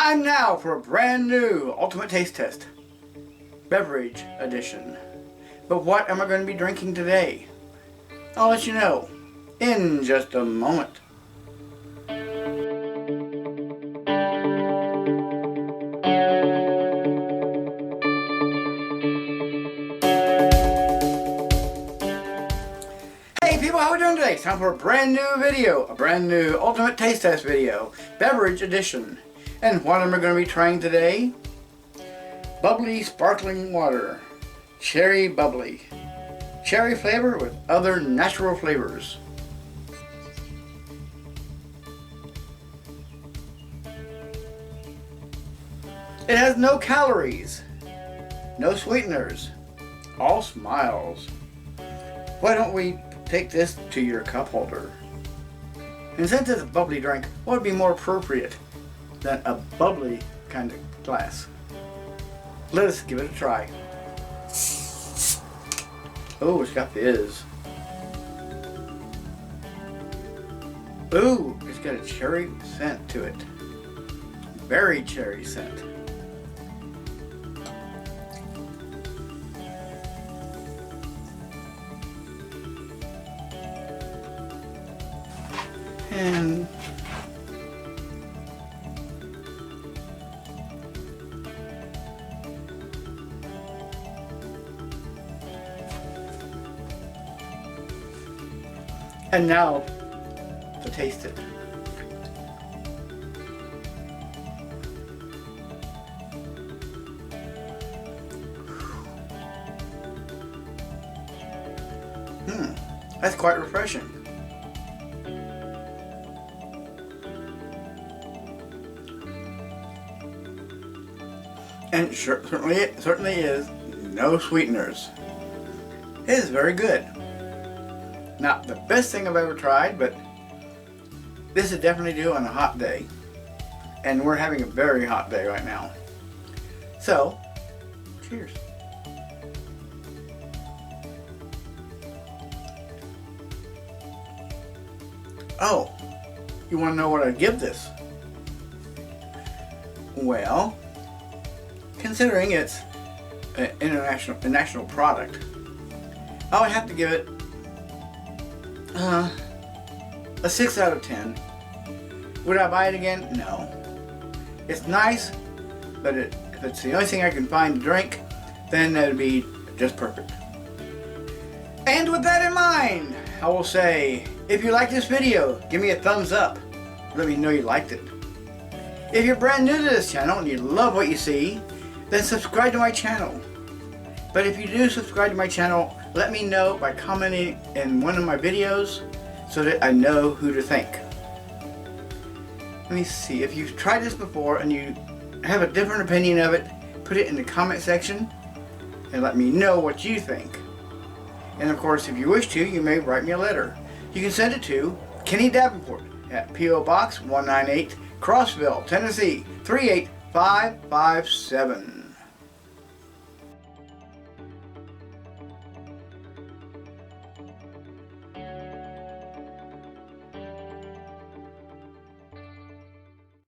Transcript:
Time now for a brand new Ultimate Taste Test. Beverage Edition. But what am I going to be drinking today? I'll let you know in just a moment. Hey people, how are we doing today? It's time for a brand new video, a brand new Ultimate Taste Test video, Beverage Edition. And what am I going to be trying today? Bubbly sparkling water, cherry bubbly, cherry flavor with other natural flavors. It has no calories, no sweeteners, all smiles. Why don't we take this to your cup holder? And since it's a bubbly drink, what would be more appropriate than a bubbly kind of glass? Let us give it a try. Oh, it's got fizz. Ooh, it's got a cherry scent to it. Very cherry scent. And now to taste it. That's quite refreshing. And certainly is no sweeteners. It is very good. Not the best thing I've ever tried, but this is definitely due on a hot day. And we're having a very hot day right now. So, cheers. Oh, you want to know what I'd give this? Well, considering it's a national product, I would have to give it a 6 out of 10. Would I buy it again? No. It's nice, but if it's the only thing I can find to drink, then that would be just perfect. And with that in mind, I will say, if you like this video, give me a thumbs up. Let me know you liked it. If you're brand new to this channel and you love what you see, then subscribe to my channel. But if you do subscribe to my channel, let me know by commenting in one of my videos so that I know who to thank. Let me see, if you've tried this before and you have a different opinion of it, put it in the comment section and let me know what you think. And of course, if you wish to, you may write me a letter. You can send it to Kenny Davenport at P.O. Box 198, Crossville, Tennessee 38557.